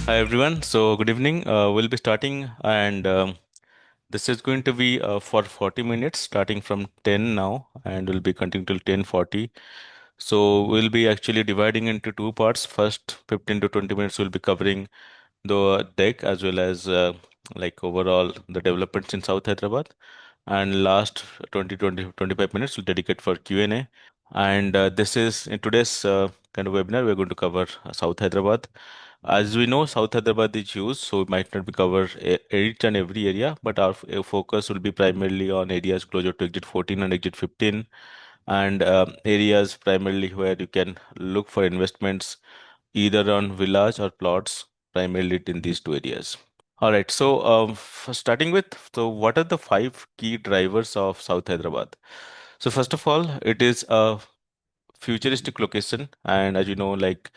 Hi everyone. So good evening. We'll be starting, and this is going to be for 40 minutes, starting from 10 now, and we'll be continuing till 10:40. So we'll be actually dividing into two parts. First, 15 to 20 minutes, we'll be covering the deck as well as like overall the developments in South Hyderabad, and last 25 minutes we'll dedicate for Q&A. And this is in today's kind of webinar, we're going to cover South Hyderabad. As we know, South Hyderabad is huge, so we might not be cover each and every area, but our focus will be primarily on areas closer to exit 14 and exit 15, and areas primarily where you can look for investments either on villas or plots, primarily in these two areas. All right, so starting with, so what are the five key drivers of South Hyderabad? So first of all, it is a futuristic location, and as you know, like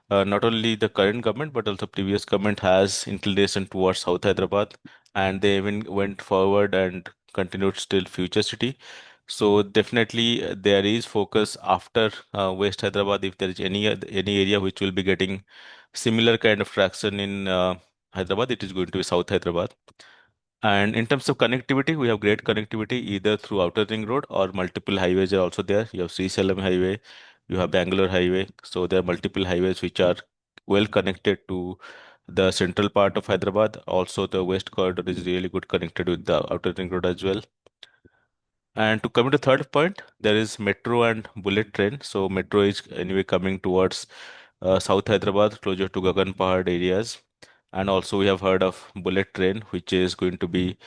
not only the current government but also previous government has inclination towards South Hyderabad, and they even went forward and continued still future city. So definitely there is focus after West Hyderabad. If there is any area which will be getting similar kind of traction in Hyderabad, it is going to be South Hyderabad. And in terms of connectivity, we have great connectivity either through Outer Ring Road or multiple highways are also there. You have Srisalam Highway, you have Bangalore Highway. So there are multiple highways which are well connected to the central part of Hyderabad. Also, the West Corridor is really good connected with the Outer Ring Road as well. And to come to third point, there is metro and bullet train. So metro is anyway coming towards South Hyderabad, closer to Gaganpahad areas. And also we have heard of bullet train, which is going to be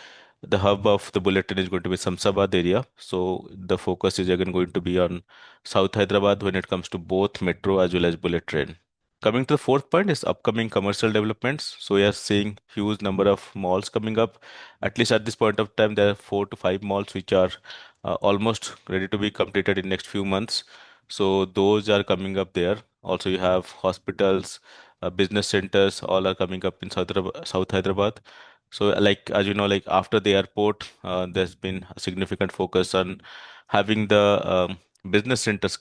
the hub of the bullet train is going to be Samsabad area. So the focus is again going to be on South Hyderabad when it comes to both metro as well as bullet train. Coming to the fourth point is upcoming commercial developments. So we are seeing huge number of malls coming up. At least at this point of time, there are 4 to 5 malls which are almost ready to be completed in next few months. So those are coming up there. Also, you have hospitals, business centers, all are coming up in South Hyderabad. So, like as you know, like after the airport, there's been a significant focus on having the business centers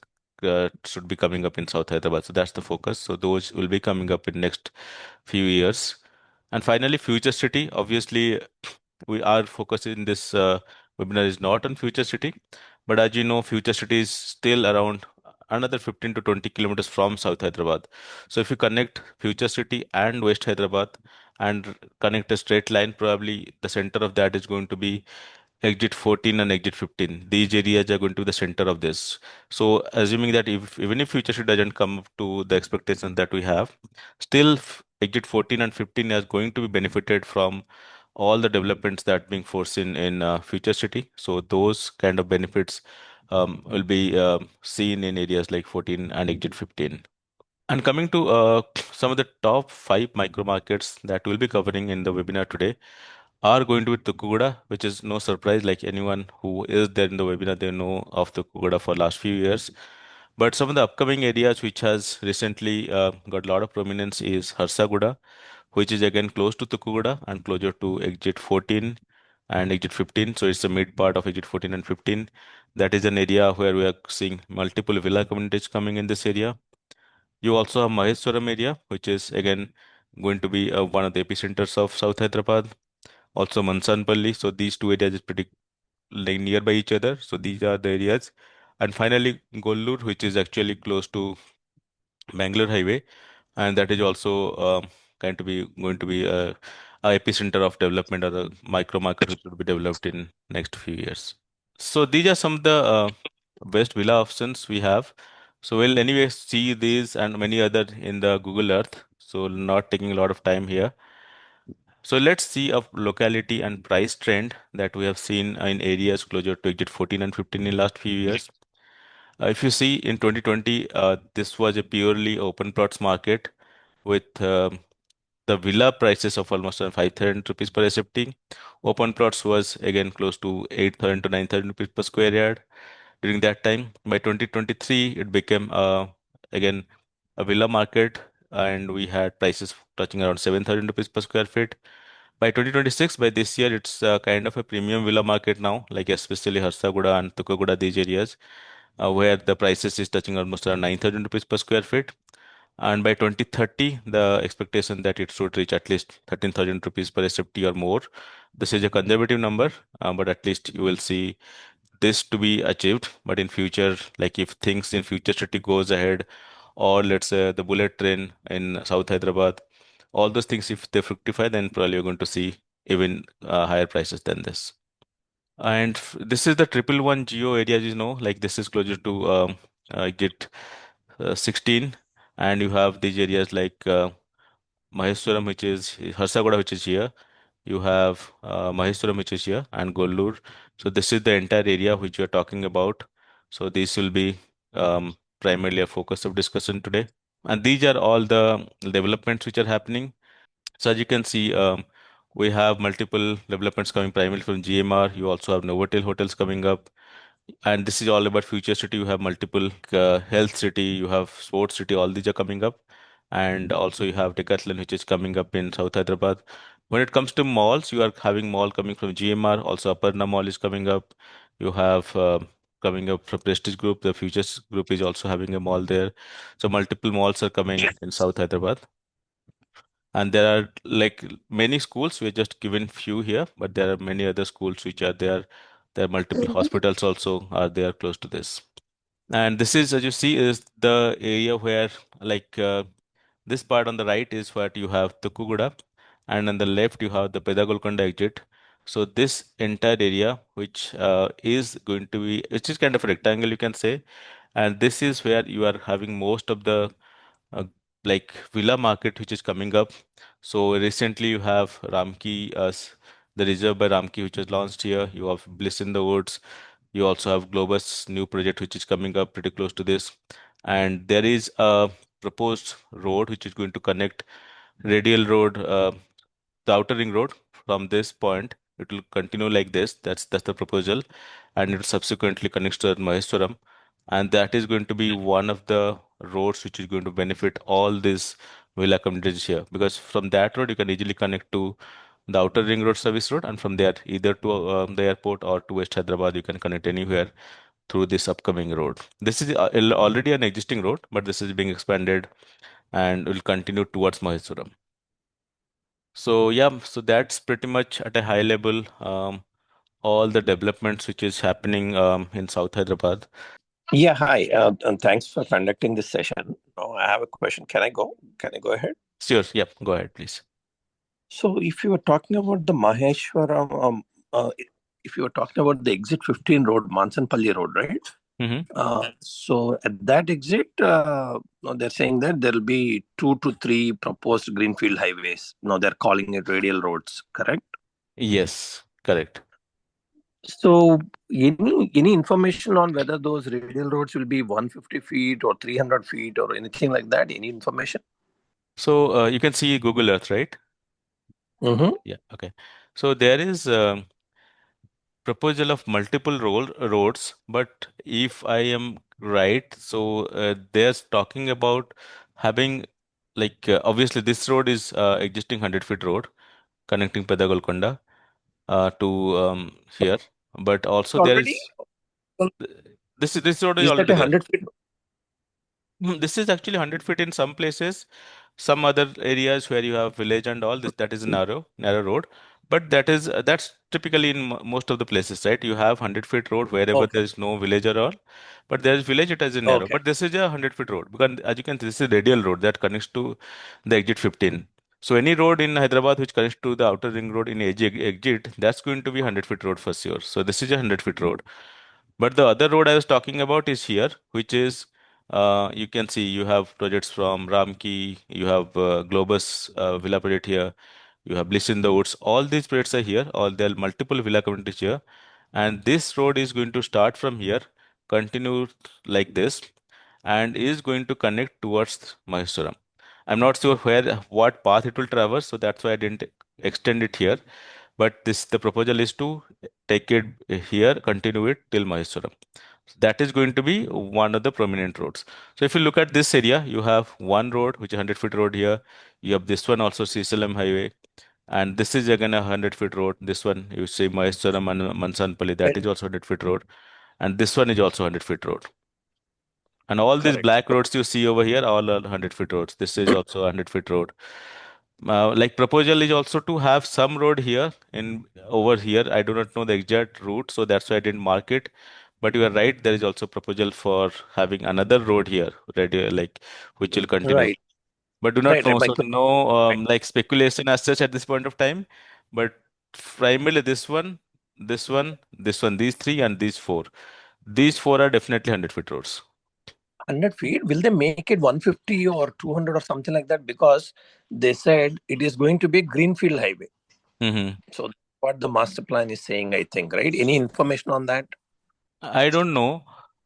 should be coming up in South Hyderabad. So that's the focus. So those will be coming up in next few years. And finally, future city. Obviously, we are focusing in this webinar is not on future city, but as you know, future city is still around another 15 to 20 kilometers from South Hyderabad. So if you connect future city and West Hyderabad and connect a straight line, probably the center of that is going to be exit 14 and exit 15. These areas are going to be the center of this. So assuming that if even if future city doesn't come up to the expectations that we have, still exit 14 and 15 is going to be benefited from all the developments that being foreseen in future city. So those kind of benefits will be seen in areas like 14 and exit 15. And coming to some of the top five micro markets that we'll be covering in the webinar today are going to be Tukuguda, which is no surprise. Like anyone who is there in the webinar, they know of Tukuguda for last few years. But some of the upcoming areas which has recently got a lot of prominence is Harshaguda, which is again close to Tukuguda and closer to exit 14 and exit 15. So it's the mid part of exit 14 and 15. That is an area where we are seeing multiple villa communities coming in this area. You also have Maheshwaram area, which is again going to be one of the epicenters of South Hyderabad. Also Mansanpalli. So these two areas is pretty like nearby each other. So these are the areas. And finally, Gollur, which is actually close to Bangalore Highway, and that is also going to be a epicenter of development or a micro market which will be developed in next few years. So these are some of the best villa options we have. So we'll anyway see these and many other in the Google Earth. So not taking a lot of time here. So let's see a locality and price trend that we have seen in areas closer to exit 14 and 15 in last few years. If you see in 2020, this was a purely open plots market with the villa prices of almost 5,000 rupees per SFT. Open plots was again close to 8,000 to 9,000 rupees per square yard. During that time, by 2023, it became again a villa market, and we had prices touching around 7,000 rupees per square feet. By 2026, by this year, it's kind of a premium villa market now, like especially Harsaguda and Tukaguda, these areas, where the prices is touching almost around 9,000 rupees per square feet. And by 2030, the expectation that it should reach at least 13,000 rupees per SFT or more. This is a conservative number, but at least you will see this to be achieved. But in future, like if things in future city goes ahead, or let's say the bullet train in South Hyderabad, all those things, if they fructify, then probably you're going to see even higher prices than this. And this is the 111 geo area, like this is closer to Git 16, and you have these areas like Maheshwaram, which is Harshaguda, which is here. You have Maheshwaram, which is here, and Gollur. So this is the entire area which we are talking about. So this will be primarily a focus of discussion today. And these are all the developments which are happening. So as you can see, we have multiple developments coming primarily from GMR. You also have Novotel hotels coming up. And this is all about future city. You have multiple health city, you have sports city, all these are coming up. And also you have Decathlon, which is coming up in South Hyderabad. When it comes to malls, you are having mall coming from GMR. Also, Aparna Mall is coming up. You have coming up from Prestige Group. The Futures Group is also having a mall there. So multiple malls are coming in South Hyderabad. And there are like many schools. We're just given few here, but there are many other schools which are there. There are multiple hospitals also are there close to this. And this is, as you see, is the area where like this part on the right is what you have the Kuguda, and on the left you have the Pedagolkonda exit. So this entire area, which is going to be, which is kind of a rectangle, you can say, and this is where you are having most of the uh, like villa market which is coming up. So recently you have Ramki, the Reserve by Ramki, which was launched here. You have Bliss in the Woods. You also have Globus new project which is coming up pretty close to this. And there is a proposed road which is going to connect Radial Road, the outer ring road from this point. It will continue like this. That's the proposal, and it subsequently connects to Maheshwaram, and that is going to be one of the roads which is going to benefit all these villa communities here. Because from that road you can easily connect to the outer ring road service road, and from there either to the airport or to West Hyderabad you can connect anywhere through this upcoming road. This is already an existing road, but this is being expanded and will continue towards Maheshwaram. So yeah, so that's pretty much at a high level all the developments which is happening in South Hyderabad. Yeah, hi, and thanks for conducting this session. I have a question. Can I go? Can I go ahead? Sure, yeah, go ahead, please. So, if you were talking about the Maheshwaram, if you were talking about the exit 15 road, Mansanpalli road, right? Mm-hmm. So, at that exit, they're saying that there will be 2 to 3 proposed greenfield highways. Now, they're calling it radial roads, correct? Yes, correct. So, any information on whether those radial roads will be 150 feet or 300 feet or anything like that? Any information? So you can see Google Earth, right? Mm-hmm. Yeah, okay. So there is proposal of multiple roads, but if I am right, so they're talking about having like obviously this road is existing 100 feet road connecting Pedagolkonda to here, but also there Already? is this road is Is that already a there. 100 feet? This is actually 100 feet in some places, some other areas where you have village and all this, that is a narrow road. But that's typically in most of the places, right? You have 100 feet road wherever Okay. there is no village at all. But there is village, it is in narrow. Okay. But this is a 100 feet road because as you can see, this is a radial road that connects to the exit 15. So any road in Hyderabad which connects to the outer ring road in exit, that's going to be 100 feet road for sure. So this is a 100 feet road. But the other road I was talking about is here, which is you can see you have projects from Ramki, you have Globus villa project here, you have Bliss in the Woods. All these projects are here. All there are multiple villa communities here, and this road is going to start from here, continue like this, and is going to connect towards Maheshwaram. I'm not sure what path it will traverse, so that's why I didn't extend it here. But this the proposal is to take it here, continue it till Maheshwaram. That is going to be one of the prominent roads. So if you look at this area, you have one road, which is 100-feet road here. You have this one also, CSLM highway. And this is again a 100-feet road. This one, you see Maheshwaram and Mansanpalli, that is And also 100-feet road. And this one is also 100-feet road. And all these Correct. black roads you see over here, all are 100-foot roads. This is also a 100-foot road. Like proposal is also to have some road here in over here. I do not know the exact route, so that's why I didn't mark it. But you are right, there is also proposal for having another road here, ready, like which will continue. Right. But do not Right. Right. know, My so question. no Right. like speculation as such at this point of time. But primarily this one, this one, this one, these three, and these four. These four are definitely 100-foot roads. 100 feet, will they make it 150 or 200 or something like that? Because they said it is going to be a greenfield highway. Mm-hmm. So that's what the master plan is saying, I think, right? Any information on that? I don't know,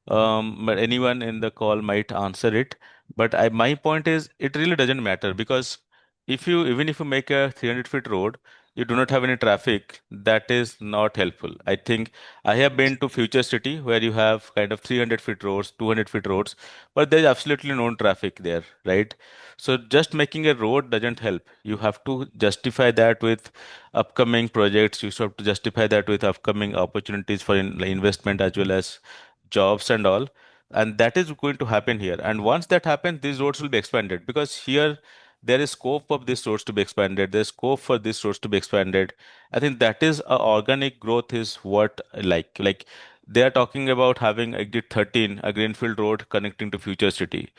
but anyone in the call might answer it. But my point is, it really doesn't matter because even if you make a 300-foot road, you do not have any traffic. That is not helpful. I think I have been to Future City where you have kind of 300-foot roads, 200-foot roads, but there's absolutely no traffic there, right? So just making a road doesn't help. You have to justify that with upcoming projects. You have to justify that with upcoming opportunities for investment as well as jobs and all. And that is going to happen here. And once that happens, these roads will be expanded because here there is scope of these roads to be expanded. There's scope for these roads to be expanded. I think that is organic growth is what I like. Like they are talking about having exit 13, a greenfield road connecting to future city.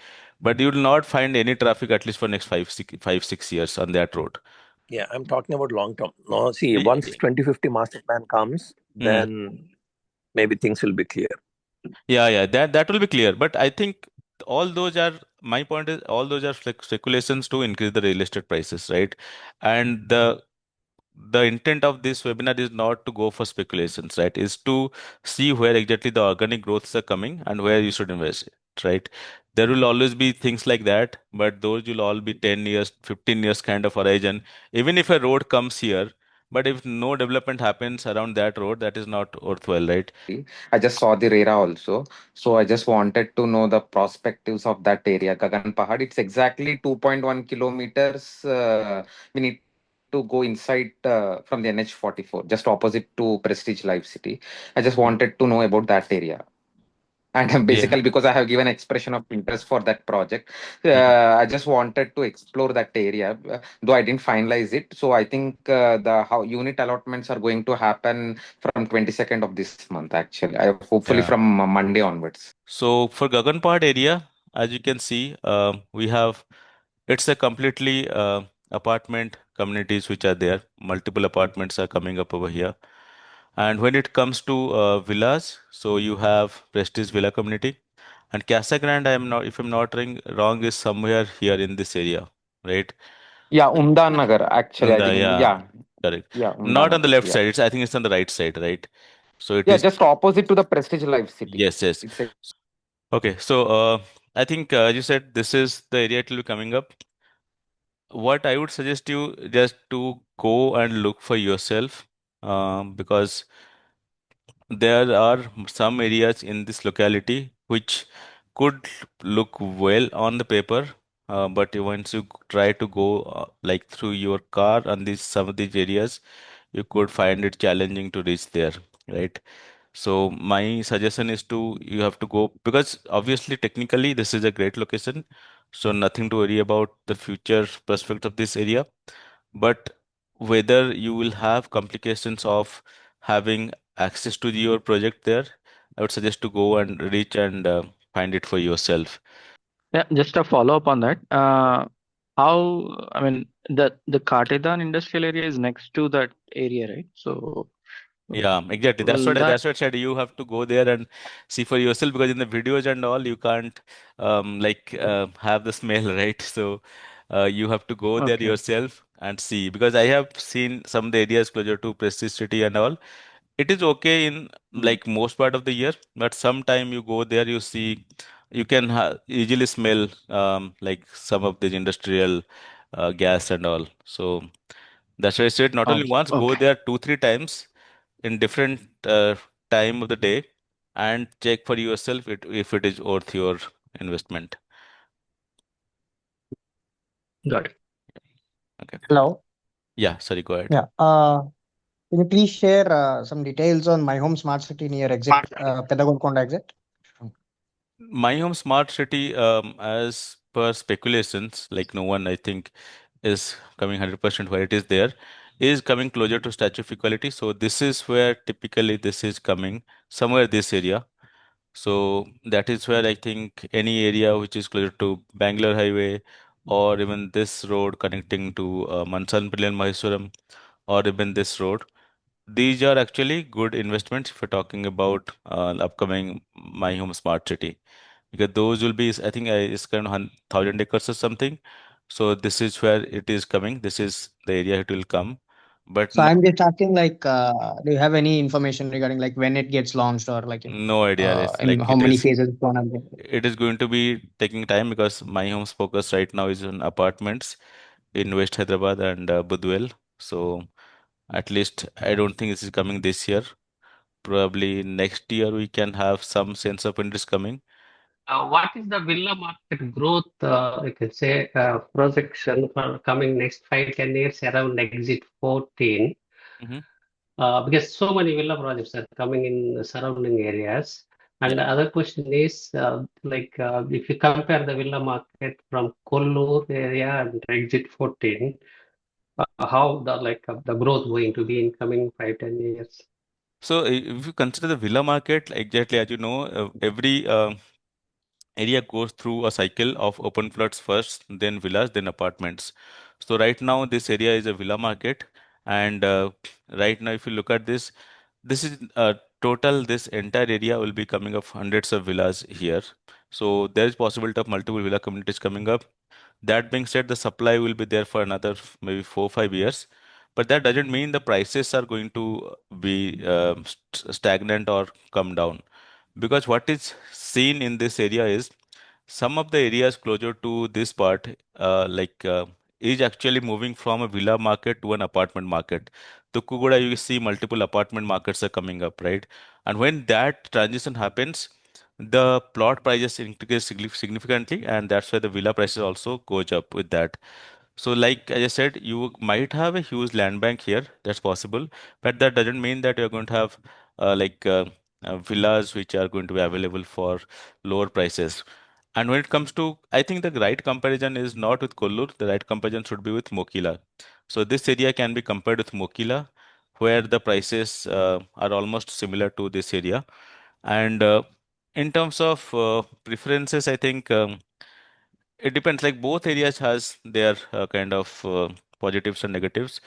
But you will not find any traffic at least for next 5, 6 years on that road. Yeah, I'm talking about long term. No, see, Y- once 2050 master plan comes, mhm. then maybe things will be clear. Yeah, that will be clear. But I think all those are my point is all those are speculations to increase the real estate prices, right? And the intent of this webinar is not to go for speculations, right? Is to see where exactly the organic growths are coming and where you should invest, right? There will always be things like that, but those will all be 10 years, 15 years kind of horizon. Even if a road comes here, but if no development happens around that road, that is not worthwhile, right? I just saw the RERA also. So I just wanted to know the perspectives of that area, Gaganpahad. It's exactly 2.1 kilometers. We need to go inside from the NH44, just opposite to Prestige Life City. I just Mhm. wanted to know about that area. And Yeah. basically, because I have given expression of interest for that project, Mhm. I just wanted to explore that area, though I didn't finalize it. So I think the how unit allotments are going to happen from 22nd of this month, actually. Hopefully Yeah. from Monday onwards. So for Gaganpahad area, as you can see, we have it's a completely apartment communities which are there. Multiple apartments are coming up over here. And when it comes to villas, so you have Prestige Villa community and Casa Grande. I am not, if I'm not wrong, is somewhere here in this area, right? Yeah, Umdan Nagar, actually, I think. Yeah, Yeah, correct. yeah, Umdan Not on the Nagar. left Yeah. side. I think it's on the right side, right? So it Yeah, is. just opposite to the Prestige Life City. Yes, yes. It's a Okay, so I think you said this is the area it will be coming up. What I would suggest you just to go and look for yourself, because there are some areas in this locality which could look well on the paper, but once you try to go like through your car on these some of these areas, you could find it challenging to reach there, right? So my suggestion is to you have to go because obviously technically this is a great location, so nothing to worry about the future prospect of this area. But whether you will have complications of having access to your project there, I would suggest to go and reach and find it for yourself. Yeah, just a follow-up on that. How, I mean, the Katedan industrial area is next to that area, right? So Yeah, exactly. will that, That's what I said. You have to go there and see for yourself because in the videos and all you can't have the smell, right? So you have to go there okay. yourself and see because I have seen some of the areas closer to Prestige City and all. It is okay in like most part of the year, but sometime you go there, you see you can easily smell like some of the industrial gas and all. So that's why I said not only once, go Okay. there 2, 3 times in different time of the day and check for yourself if it is worth your investment. Got it. Okay. Hello. Yeah, sorry, go ahead. Yeah. Can you please share some details on my home smart city near exit, Pedagogonda exit? My Home Smart City, as per speculations, like no one I think is coming 100% where it is there, is coming closer to Statue of Equality. So this is where typically this is coming somewhere this area. So that is where I think any area which is closer to Bangalore Highway, or even this road connecting to Mansanpalli and Maheshwaram, or even this road, these are actually good investments if you're talking about upcoming My Home Smart City, because those will be, I think, it's kind of 1,000 acres or something. So this is where it is coming. This is the area it will come, but So no, I'm just asking, like, do you have any information regarding like when it gets launched or like no idea. It's in like how many phases it's gonna be? it is going to be taking time because My Home's focus right now is on apartments in West Hyderabad and Budwell. So at least I don't think this is coming this year. Probably next year we can have some sense of when it is coming. What is the villa market growth, I can say, projection for coming next 5-10 years around exit 14? Hmm. Because so many villa projects are coming in the surrounding areas. And Yeah. the other question is, if you compare the villa market from Kollur area and exit 14, how the growth going to be in coming 5-10 years? So if you consider the villa market, exactly as you know, every area goes through a cycle of open plots first, then villas, then apartments. So right now this area is a villa market, and right now if you look at this, this is total. This entire area will be coming up hundreds of villas here. So there is possibility of multiple villa communities coming up. That being said, the supply will be there for another maybe 4 5 years, but that doesn't mean the prices are going to be stagnant or come down. Because what is seen in this area is some of the areas closer to this part, is actually moving from a villa market to an apartment market. To Kugoda, you see multiple apartment markets are coming up, right? And when that transition happens, the plot prices increase significantly, and that's why the villa prices also goes up with that. So, like as I said, you might have a huge land bank here. That's possible, but that doesn't mean that you're going to have uh, like uh, villas which are going to be available for lower prices. And when it comes to, I think the right comparison is not with Kollur. The right comparison should be with Mokila. So this area can be compared with Mokila, where the prices are almost similar to this area. And in terms of preferences, I think. It depends. Like both areas has their kind of positives and negatives.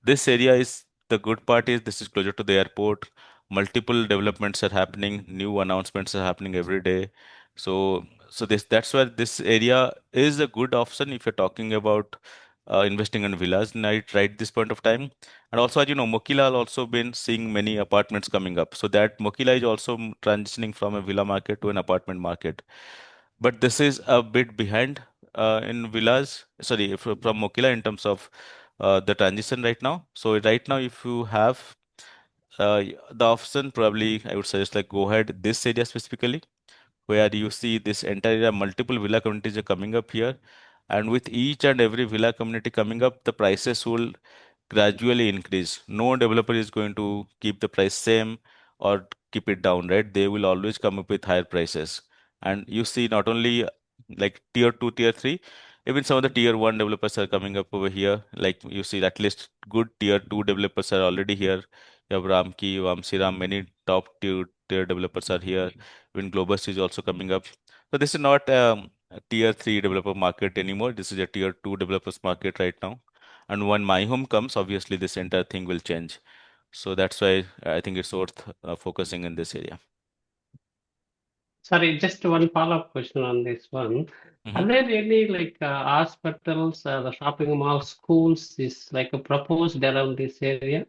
This area is the good part is this is closer to the airport. Multiple developments are happening. New announcements are happening every day. So that's why this area is a good option if you're talking about investing in villas right this point of time. And also, as you know, Mokila has also been seeing many apartments coming up. So that Mokila is also transitioning from a villa market to an apartment market, but this is a bit behind in villas. Sorry, from Mokila in terms of the transition right now. So right now, if you have the option, probably I would suggest like go ahead this area specifically, where you see this entire area, multiple villa communities are coming up here, and with each and every villa community coming up, the prices will gradually increase. No developer is going to keep the price same or keep it down, right? They will always come up with higher prices. And you see not only like tier 2, tier 3, even some of the tier 1 developers are coming up over here. Like you see at least good tier 2 developers are already here. You have Ramki, Vamsiram, many top tier developers are here. Even Globus is also coming up. So this is not a tier 3 developer market anymore. This is a tier 2 developers market right now. And when my home comes, obviously this entire thing will change. So that's why I think it's worth focusing in this area. Sorry, just one follow-up question on this one. Are Hmm. there any hospitals, the shopping malls, schools is like a proposed around this area?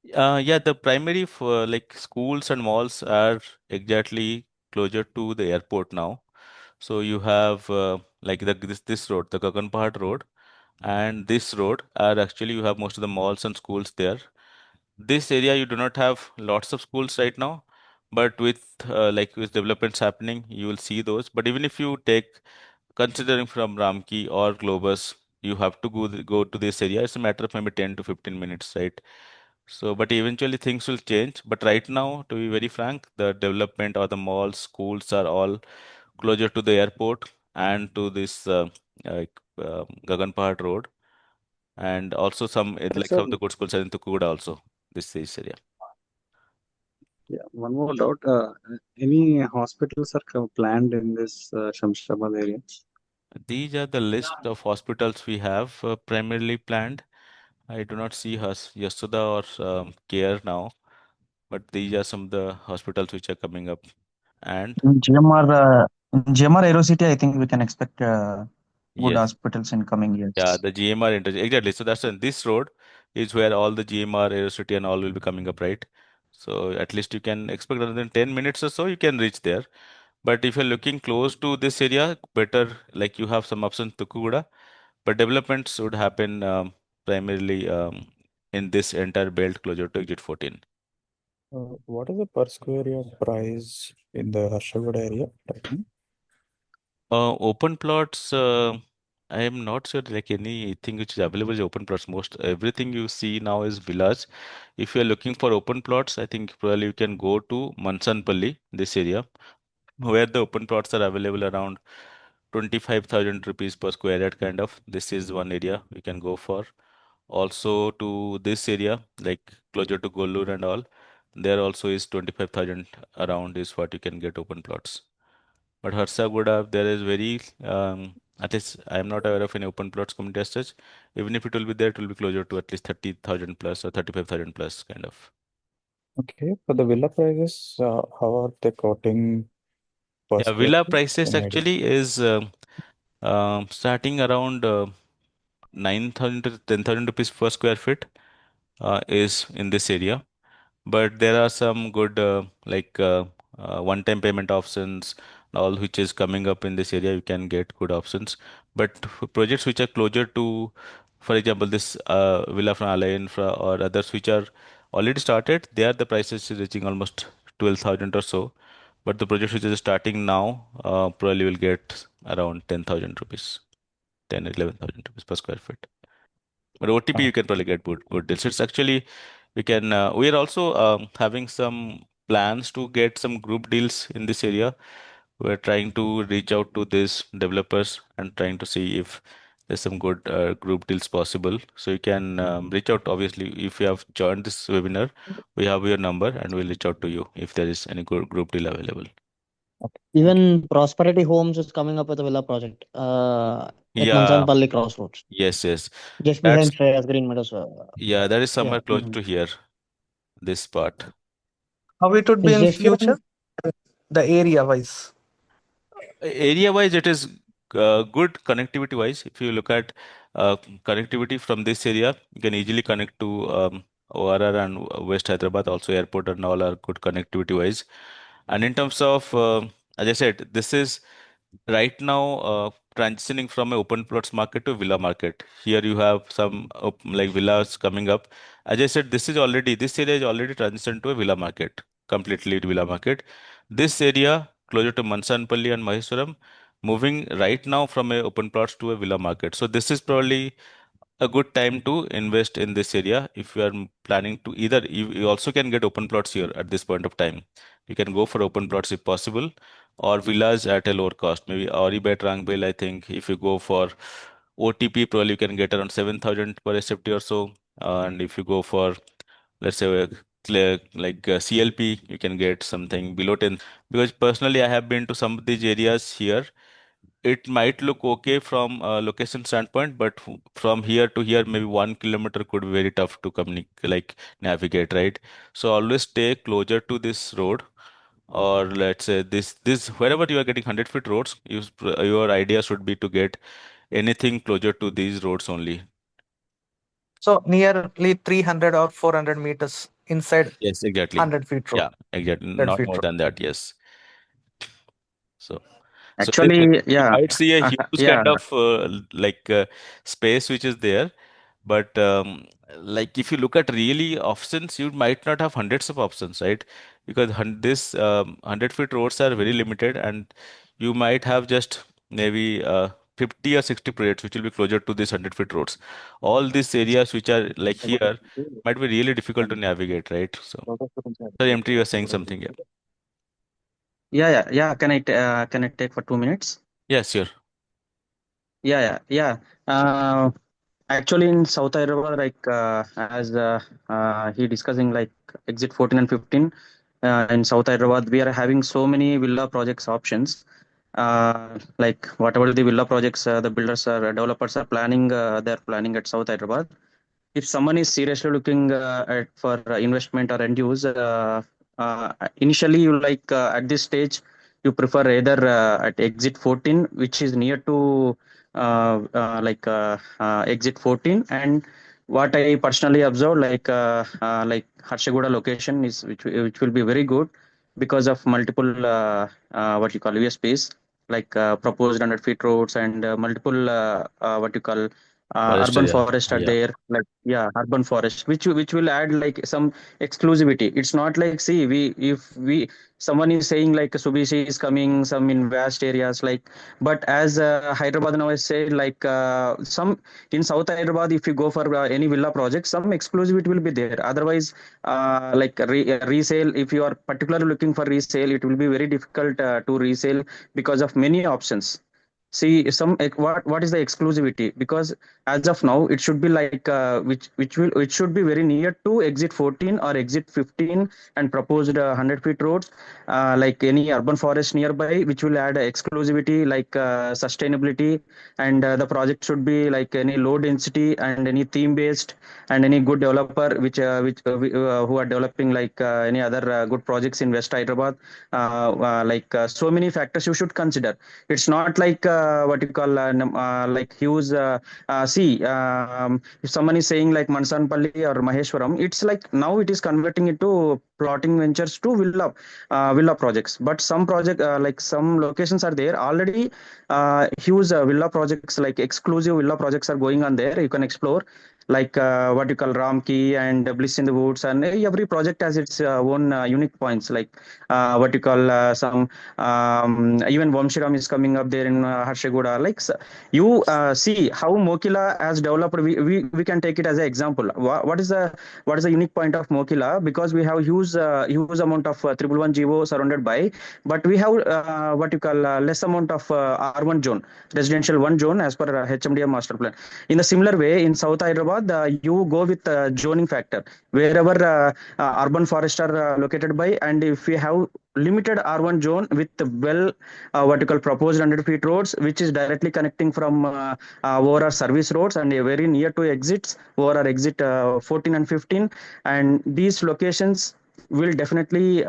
Yeah, the primary for like schools and malls are exactly closer to the airport now. So you have like this road, the Gaganpahad road, and this road are actually you have most of the malls and schools there. This area you do not have lots of schools right now, but with developments happening, you will see those. But even if you take considering from Ramki or Globus, you have to go to this area. It's a matter of maybe 10 to 15 minutes, right? So, but eventually things will change. But right now, to be very frank, the development or the malls, schools are all closer to the airport and to this Gaganpahad road, and also some like Sir, some of the good schools are in Tukuda also. This area. yeah, one more doubt. Any hospitals are planned in this Shamshabad area? These are the list of hospitals we have primarily planned. I do not see Yasuda or Care now, but these are some of the hospitals which are coming up. And In GMR Aerocity, I think we can expect good yes, hospitals in coming yeah, years. the GMR exactly. So that's on this road is where all the GMR, Aerocity, and all will be coming up, right? So at least you can expect other than 10 minutes or so, you can reach there. But if you're looking close to this area, better like you have some options to Kuda, but developments would happen primarily in this entire belt closer to exit 14. What is the per square yard price in the Harshaguda area right now? Open plots, I am not sure like anything which is available is open plots. Most everything you see now is villas. If you are looking for open plots, I think probably you can go to Mansanpalli, this area, where the open plots are available around 25,000 rupees per square yard kind of. This is one area we can go for. Also to this area, like closer to Gollur and all, there also is 25,000 around is what you can get open plots. But Harshaguda, there is very, at least I am not aware of any open plots community as such. Even if it will be there, it will be closer to at least 30,000 plus or 35,000 plus kind of. Okay, for the villa prices, how are they quoting per Yeah, square villa feet? prices Any idea? actually is starting around 9,000 to 10,000 rupees per square feet is in this area. But there are some good one-time payment options, all which is coming up in this area. You can get good options. But for projects which are closer to, for example, this villa from Alay Infra or others which are already started, there the prices is reaching almost 12,000 or so. But the projects which are starting now probably will get around 10,000 rupees, 11,000 rupees per square feet. But OTP Ah, you can probably get good deals. It's actually we are also having some plans to get some group deals in this area. We're trying to reach out to these developers and trying to see if there's some good group deals possible. So you can reach out. Obviously, if you have joined this webinar, we have your number and we'll reach out to you if there is any good group deal available. okay. Thank you. Even Prosperity Homes is coming up with a villa project at Yeah, Mansanpalli Crossroads, yes. just That's behind Shreyas Green Meadows. yeah, that is Yeah. somewhere close to here, this part. How it would be It's in just future, the area wise. Area wise, it is good connectivity wise. If you look at connectivity from this area, you can easily connect to ORR and West Hyderabad, also airport and all are good connectivity wise. And in terms of, as I said, this is right now transitioning from an open plots market to villa market. Here you have some like villas coming up. As I said, this area is already transitioned to a villa market, completely villa market. This area closer to Mansanpalli and Maheshwaram, moving right now from a open plots to a villa market. So this is probably a good time to invest in this area if you are planning to either you also can get open plots here at this point of time. You can go for open plots if possible or villas at a lower cost. Maybe Ori by Trangbil, I think if you go for OTP, probably you can get around 7,000 per SFT or so. And if you go for, let's say, CLP, you can get something below 10. Because personally, I have been to some of these areas here. It might look okay from a location standpoint, but from here to here, maybe 1 kilometer could be very tough to communicate, like navigate, right? So always stay closer to this road, or let's say this wherever you are getting 100 feet roads, your idea should be to get anything closer to these roads only. So nearly 300 or 400 meters inside Yes, exactly. 100 feet road, Yeah, exactly. 100 Not feet more road. than that. Yes. So, Actually, you yeah, might see a huge yeah. kind of space which is there, but like if you look at really options, you might not have hundreds of options, right? Because this 100 feet roads are very limited, and you might have just maybe 50 or 60 projects which will be closer to these 100 feet roads. All these areas which are like here might be really difficult to navigate, right? So, sorry, MT, you are saying something. Yeah. Yeah. Can I take for 2 minutes? Yes, sure. Yeah. Actually, in South Hyderabad, like as he discussing like exit 14 and 15 in South Hyderabad, we are having so many villa projects options. Like whatever the villa projects, the builders or developers are planning, they're planning at South Hyderabad. If someone is seriously looking at for investment or end use, initially you like at this stage you prefer either at exit 14, which is near to exit 14, and what I personally observed like Harshaguda location is which will be very good because of multiple what you call USPs like proposed 100 feet roads and multiple what you call Forest urban area. forest are Yeah. there, like yeah, urban forest which will add like some exclusivity. It's not like, see, we if we someone is saying like Subishi is coming some in vast areas, like, but as Hyderabad now I say like some in South Hyderabad, if you go for any villa project, some exclusivity will be there. Otherwise resale, if you are particularly looking for resale, it will be very difficult to resale because of many options. See, what is the exclusivity? Because as of now, it should be like which should be very near to exit 14 or exit 15 and proposed 100 feet roads, like any urban forest nearby, which will add exclusivity like sustainability, and the project should be like any low density and any theme based and any good developer who are developing like any other good projects in West Hyderabad. So many factors you should consider. It's not like what you call like huge see if someone is saying like Mansanpalli or Maheshwaram, it's like now it is converting into plotting ventures to villa projects. But some project like some locations are there already, huge villa projects like exclusive villa projects are going on there. You can explore like what you call Ramki and Bliss in the Woods, and every project has its own unique points, like what you call some even Vamshiram is coming up there in Harshaguda. Like you see how Mokila has developed. We can take it as an example. What is the unique point of Mokila? Because we have huge amount of 111 GO surrounded by, but we have what you call less amount of R1 zone, residential 1 zone as per HMDM master plan. In a similar way, in South Hyderabad, you go with zoning factor wherever urban forests are located by, and if we have limited R1 zone with well what you call proposed 100 feet roads, which is directly connecting from over our service roads and very near to exits over our exit 14 and 15, and these locations will definitely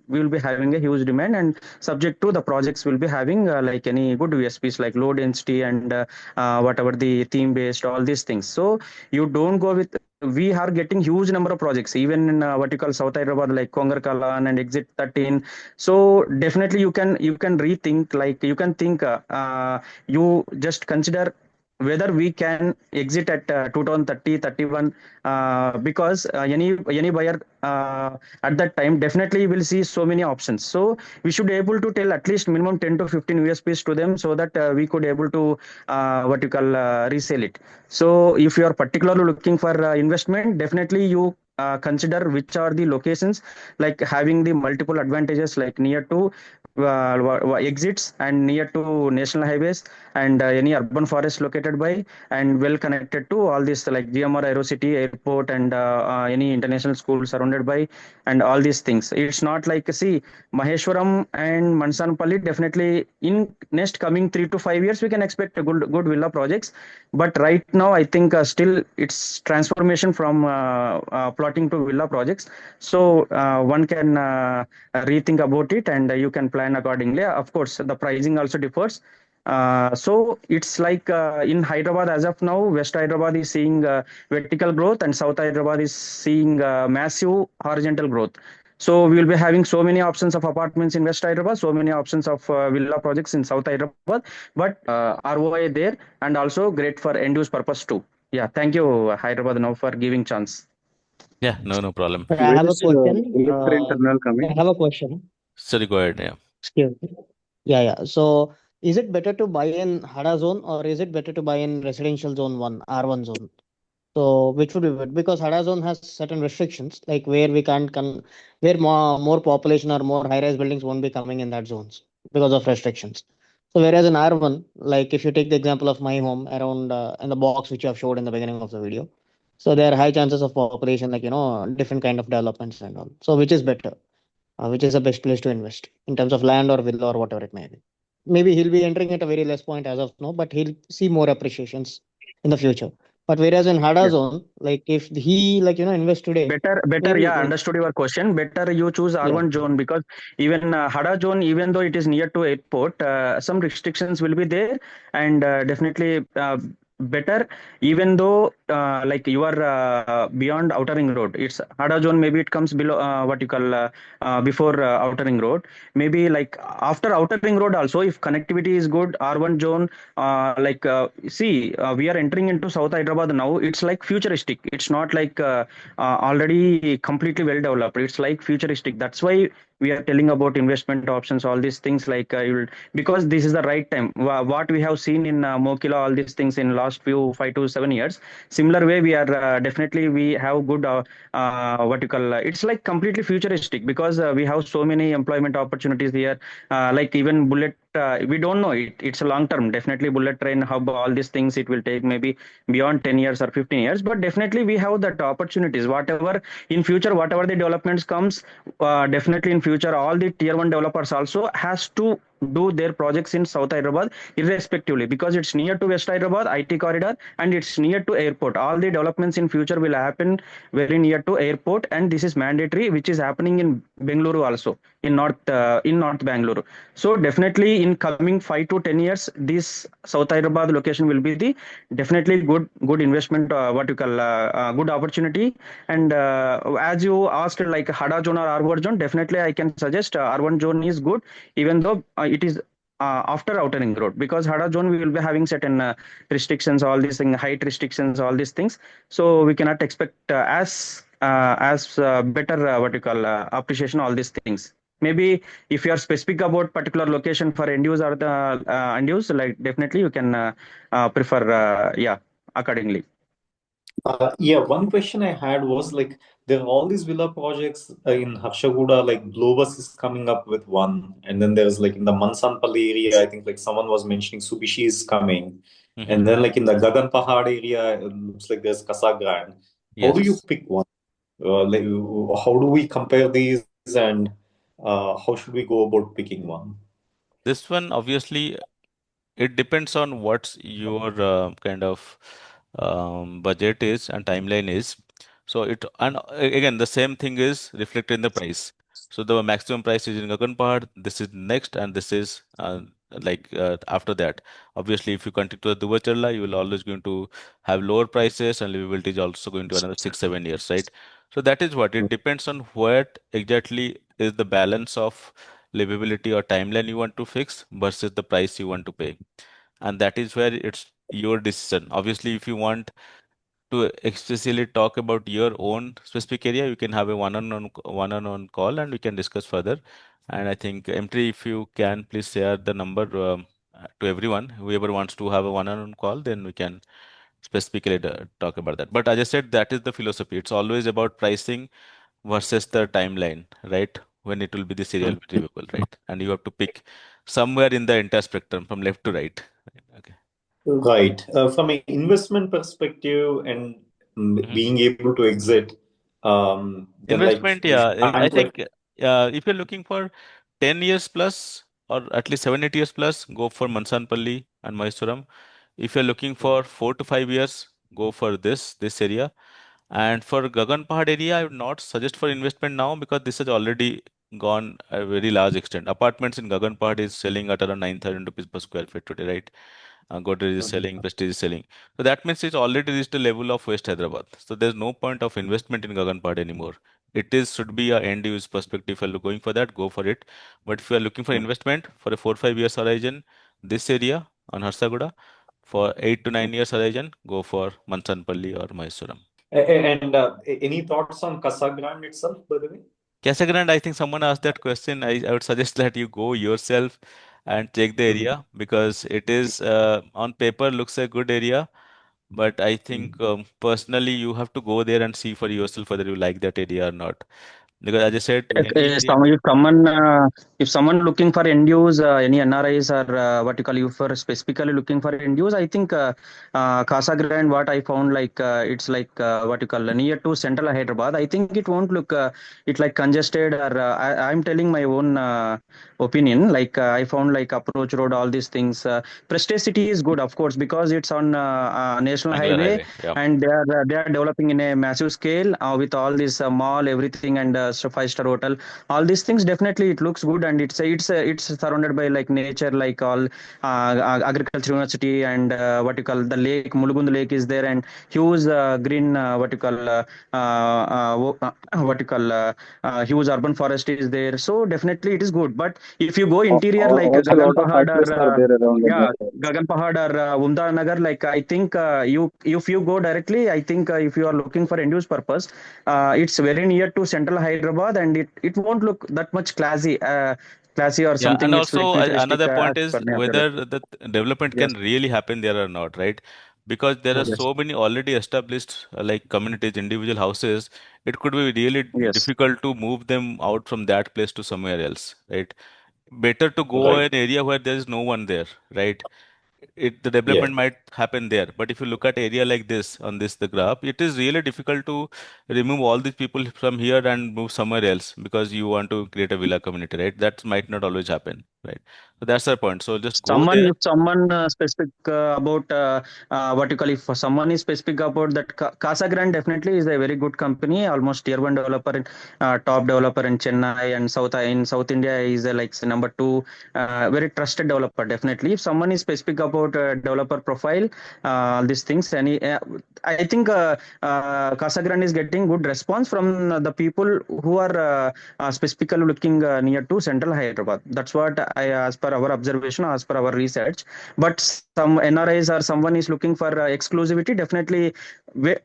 will be having a huge demand, and subject to the projects will be having like any good USPs like low density and whatever the theme based, all these things. So you don't go with, we are getting huge number of projects even in what you call South Hyderabad like Kongar Kalan and exit 13. So definitely you can rethink, like you can think you just consider whether we can exit at 2030 31, because any buyer at that time definitely will see so many options. So we should be able to tell at least minimum 10 to 15 USPs to them, so that we could able to what you call resell it. So if you are particularly looking for investment, definitely you consider which are the locations like having the multiple advantages, like near to exits and near to national highways and any urban forest located by, and well connected to all this like GMR Aerocity airport and any international school surrounded by, and all these things. It's not like, see, Maheshwaram and Mansanpalli, definitely in next coming 3 to 5 years we can expect a good villa projects. But right now I think still it's transformation from plotting to villa projects. So one can rethink about it, and you can plan accordingly. Of course, the pricing also differs. So it's like in Hyderabad as of now, West Hyderabad is seeing vertical growth, and South Hyderabad is seeing massive horizontal growth. So we will be having so many options of apartments in West Hyderabad, so many options of villa projects in South Hyderabad, but ROI there, and also great for end use purpose too. Yeah, thank you, Hyderabad, now for giving chance. Yeah, no problem. I Where have a is question. bullet train tunnel I coming? have a question. Sorry, go ahead. Yeah. Excuse me. Yeah. So is it better to buy in Hada zone or is it better to buy in residential zone 1, R1 zone? So which would be good? Because Hada zone has certain restrictions, like where we can't where more population or more high-rise buildings won't be coming in that zones because of restrictions. So whereas in R1, like if you take the example of my home around in the box which you have showed in the beginning of the video, so there are high chances of population, like different kind of developments and all. So which is better? Which is the best place to invest in terms of land or villa or whatever it may be? Maybe he'll be entering at a very less point as of now, but he'll see more appreciations in the future. But whereas in Hada zone, like if he invest today, Better, maybe yeah, understood your question. Better you choose yeah. R1 zone because even Hada zone, even though it is near to airport, some restrictions will be there, and definitely better. Even though like you are beyond outer ring road, it's Hada zone. Maybe it comes below what you call before outer ring road. Maybe like after outer ring road also, if connectivity is good, R1 zone. See, we are entering into South Hyderabad now. It's like futuristic. It's not like already completely well developed. It's like futuristic. That's why we are telling about investment options, all these things. Like because this is the right time. What we have seen in Mokila, all these things in last few 5 to 7 years. Similar way, we are definitely we have good what you call. It's like completely futuristic because we have so many employment opportunities here. Like even bullet. We don't know it. It's a long term. Definitely bullet train hub. All these things it will take maybe beyond 10 years or 15 years, but definitely we have that opportunities. Whatever in future, whatever the developments comes, definitely in future all the tier 1 developers also has to do their projects in South Hyderabad irrespectively, because it's near to West Hyderabad IT corridor and it's near to airport. All the developments in future will happen very near to airport, and this is mandatory, which is happening in Bengaluru also, in North Bangalore. So definitely in coming 5 to 10 years, this South Hyderabad location will be the definitely good investment. What you call good opportunity. And as you asked, like Hada zone or R1 zone, definitely I can suggest R1 zone is good, even though it is after outer ring road, because Hada zone we will be having certain restrictions, all these things, height restrictions, all these things. So we cannot expect as better what you call appreciation, all these things. Maybe if you are specific about particular location for end use or the end use, like definitely you can prefer yeah, accordingly. Yeah, one question I had was like there are all these villa projects in Harshaguda, like Globus is coming up with one, and then there's like in the Mansanpalli area, I think like someone was mentioning Subishi is coming, and then like in the Gaganpahad area, it looks like there's Casagrande. How do you Yes. pick one? Like how do we compare these, and how should we go about picking one? This one, obviously, it depends on what's your kind of budget is and timeline is. So again, the same thing is reflected in the price. So the maximum price is in Gaganpahad, this is next, and this is after that. Obviously, if you continue to the Duvacharla, you will always going to have lower prices, and livability is also going to another 6 7 years, right? So that is what it depends on what exactly is the balance of livability or timeline you want to fix versus the price you want to pay, and that is where it's your decision. Obviously, if you want to explicitly talk about your own specific area, you can have a one-on-one call and we can discuss further. And I think, MT, if you can please share the number to everyone, whoever wants to have a one-on-one call, then we can specifically talk about that. But as I said, that is the philosophy. It's always about pricing versus the timeline, right? When it will be the serial retrievable, right? And you have to pick somewhere in the entire spectrum from left to right. Okay. Right. From an investment perspective and Mhm. being able to exit, then like Investment, yeah. I I'm like, think if you're looking for 10 years plus or at least 7 8 years plus, go for Mansanpalli and Mysuram. If you're looking for 4 to 5 years, go for this area. And for Gaganpahad area, I would not suggest for investment now because this has already gone a very large extent. Apartments in Gaganpahad is selling at around 9,000 rupees per square feet today, right? Godrej is selling, Prestige is selling. So that means it's already reached the level of West Hyderabad. So there's no point of investment in Gaganpahad anymore. It is should be a end use perspective. If you're going for that, go for it. But if you are looking for investment for a 4 5 years horizon, this area on Harsaguda, for 8 to 9 years horizon, go for Mansanpalli or Mysuram. and any thoughts on Casagrande itself, by the way? Casa Grande, I think someone asked that question. I would suggest that you go yourself and check the area, because it is on paper looks a good area, but I think personally you have to go there and see for yourself whether you like that area or not. Because as I said, any area. If someone looking for end use, any NRIs or what you call you for specifically looking for end use, I think Casa Grande, what I found like it's like what you call near to central Hyderabad. I think it won't look it like congested or I'm telling my own opinion. Like I found like approach road, all these things. Prestige City is good, of course, because it's on national Bangalore highway highway, yeah. and they are developing in a massive scale with all this mall, everything, and five-star hotel, all these things. Definitely it looks good, and it's surrounded by like nature, like all agriculture university, and what you call the lake Mulugund lake is there, and huge green what you call what you call huge urban forest is there. So definitely it is good, but if you go interior like Also, a Gagan lot of Pahad or highways are there around the yeah, nearby. Gagan Pahad or Umda Nagar, like I think you if you go directly, I think if you are looking for end use purpose, it's very near to central Hyderabad, and it won't look that much classy or Yeah, and something. It's like also futuristic another as point per is me observation. whether the development Yes, can really happen there or not, right? Because there are yes, so many already established like communities, individual houses, it could be really yes. difficult to move them out from that place to somewhere else, right? Better to go Right. an area where there is no one there, right? The Yeah. development might happen there, but if you look at area like this on this the graph, it is really difficult to remove all these people from here and move somewhere else because you want to create a villa community, right? That might not always happen, right? So that's the point. So just go Someone, there. if someone specific about what you call, if someone is specific about that, Casa Grande definitely is a very good company, almost tier one developer, in, top developer in Chennai and South India is like number two, very trusted developer. Definitely, if someone is specific about developer profile, all these things, any I think Casa Grande is getting good response from the people who are specifically looking near to central Hyderabad. That's what as per our observation, as per our research. But some NRIs or someone is looking for exclusivity, definitely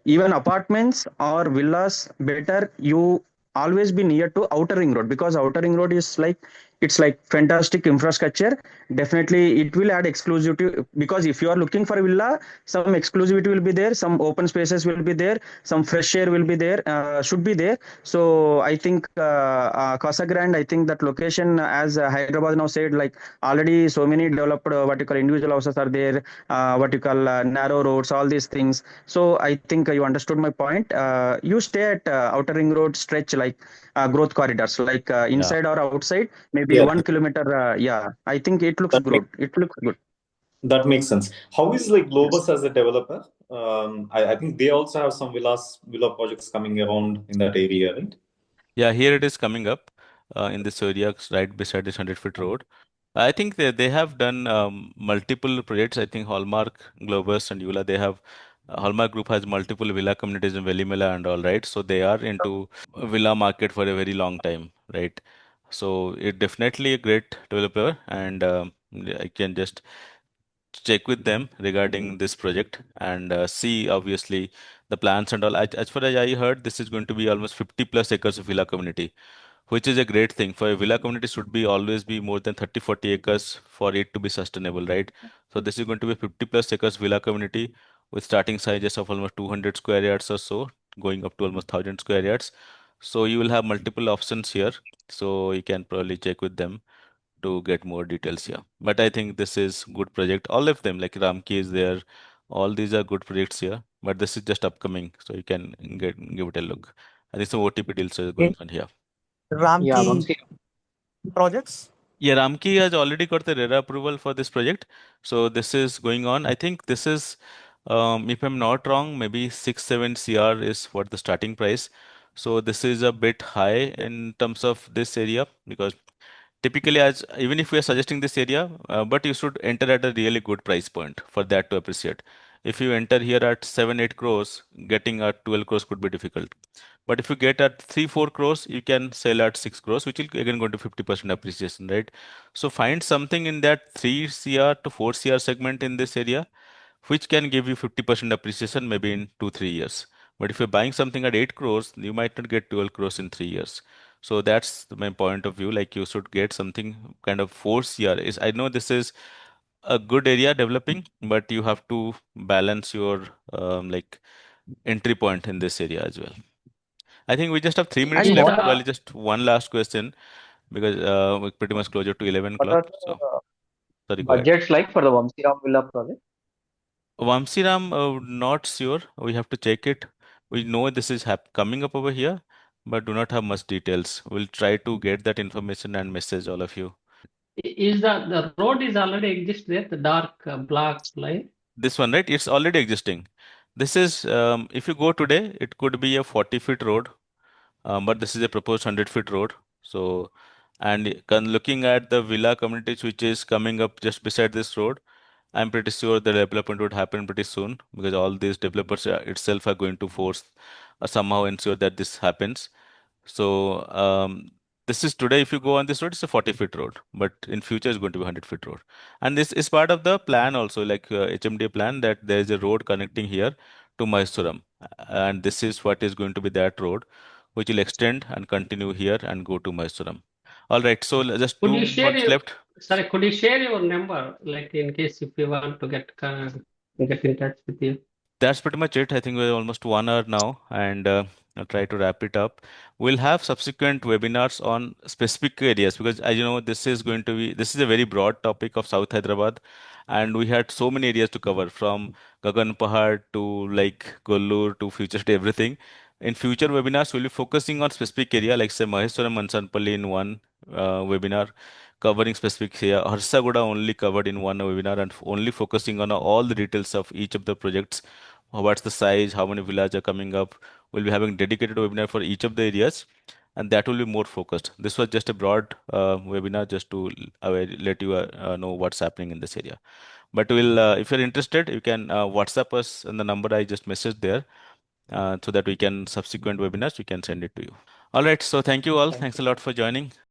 even apartments or villas, better you always be near to outer ring road, because outer ring road is like it's like fantastic infrastructure. Definitely it will add exclusivity, because if you are looking for a villa, some exclusivity will be there, some open spaces will be there, some fresh air will be there, should be there. So I think Casa Grande, I think that location, as Hyderabad now said, like already so many developed what you call individual houses are there, what you call narrow roads, all these things. So I think you understood my point. You stay at outer ring road stretch, like growth corridors, like Yeah. inside or outside, maybe Yeah. 1 kilometer. Yeah, I think it looks That good. makes It looks good. that makes sense. How is like Yes. Globus as a developer? I think they also have some villa projects coming around in that area, right? Yeah, here it is coming up in this area right beside this 100-foot road. I think they have done multiple projects. I think Hallmark, Globus, and Eula, they have Hallmark Group has multiple villa communities in Velimela and all, right? So they are into villa market for a very long time, right? So it definitely a great developer, and I can just check with them regarding this project and see obviously the plans and all. As far as I heard, this is going to be almost 50 plus acres of villa community, which is a great thing. For a villa community should be always be more than 30-40 acres for it to be sustainable, right? So this is going to be 50 plus acres villa community with starting sizes of almost 200 square yards or so, going up to almost 1,000 square yards. So you will have multiple options here. So you can probably check with them to get more details here. But I think this is good project. All of them, like Ramki is there. All these are good projects here. But this is just upcoming, so you can give it a look. I think some OTP deals are going on here. Yeah, Ramki Vamsi. projects. Yeah, Ramki has already got the RERA approval for this project. So this is going on. I think this is, if I'm not wrong, maybe 6-7 CR is what the starting price. So this is a bit high in terms of this area because typically, as even if we are suggesting this area, but you should enter at a really good price point for that to appreciate. If you enter here at 7-8 crores, getting at 12 crores could be difficult. But if you get at 3-4 crores, you can sell at 6 crores, which will again go to 50% appreciation, right? So find something in that 3 CR to 4 CR segment in this area, which can give you 50% appreciation maybe in 2-3 years. But if you're buying something at 8 crores, you might not get 12 crores in 3 years. So that's my point of view. Like you should get something kind of force here. Is I know this is a good area developing, but you have to balance your like entry point in this area as well. I think we just have 3 minutes Is And left. what Well, the just one last question because we're pretty much closer to 11 what o'clock. are So the sorry, go ahead. budgets like for the Vamsiram Villa project? Vamsiram, not sure. We have to check it. We know this is coming up over here, but do not have much details. We'll try to get that information and message all of you. Is the road is already exist there, the dark black line? This one, right? It's already existing. This is, if you go today, it could be a 40-foot road, but this is a proposed 100-foot road. So, and looking at the villa communities which is coming up just beside this road, I'm pretty sure the development would happen pretty soon because all these developers itself are going to force somehow ensure that this happens. So this is today. If you go on this road, it's a 40-foot road, but in future it's going to be 100-foot road. And this is part of the plan also, like HMDA plan, that there is a road connecting here to Mysuram, and this is what is going to be that road, which will extend and continue here and go to Mysuram. All right. So just Could two you share months your, left. sorry, could you share your number, like in case if we want to get in touch with you? That's pretty much it. I think we're almost 1 hour now, and I'll try to wrap it up. We'll have subsequent webinars on specific areas because, as you know, this is a very broad topic of South Hyderabad, and we had so many areas to cover from Gaganpahad to like Kollur to future state, everything. In future webinars, we'll be focusing on specific area like say Maheshwaram Mansanpalli in one webinar, covering specific area. Harshaguda only covered in one webinar and only focusing on all the details of each of the projects, what's the size, how many villas are coming up. We'll be having dedicated webinar for each of the areas, and that will be more focused. This was just a broad webinar just to let you know what's happening in this area. But if you're interested, you can WhatsApp us on the number I just messaged there, so that we can subsequent webinars we can send it to you. All right. So thank you all. Thank Thanks you. a lot for joining.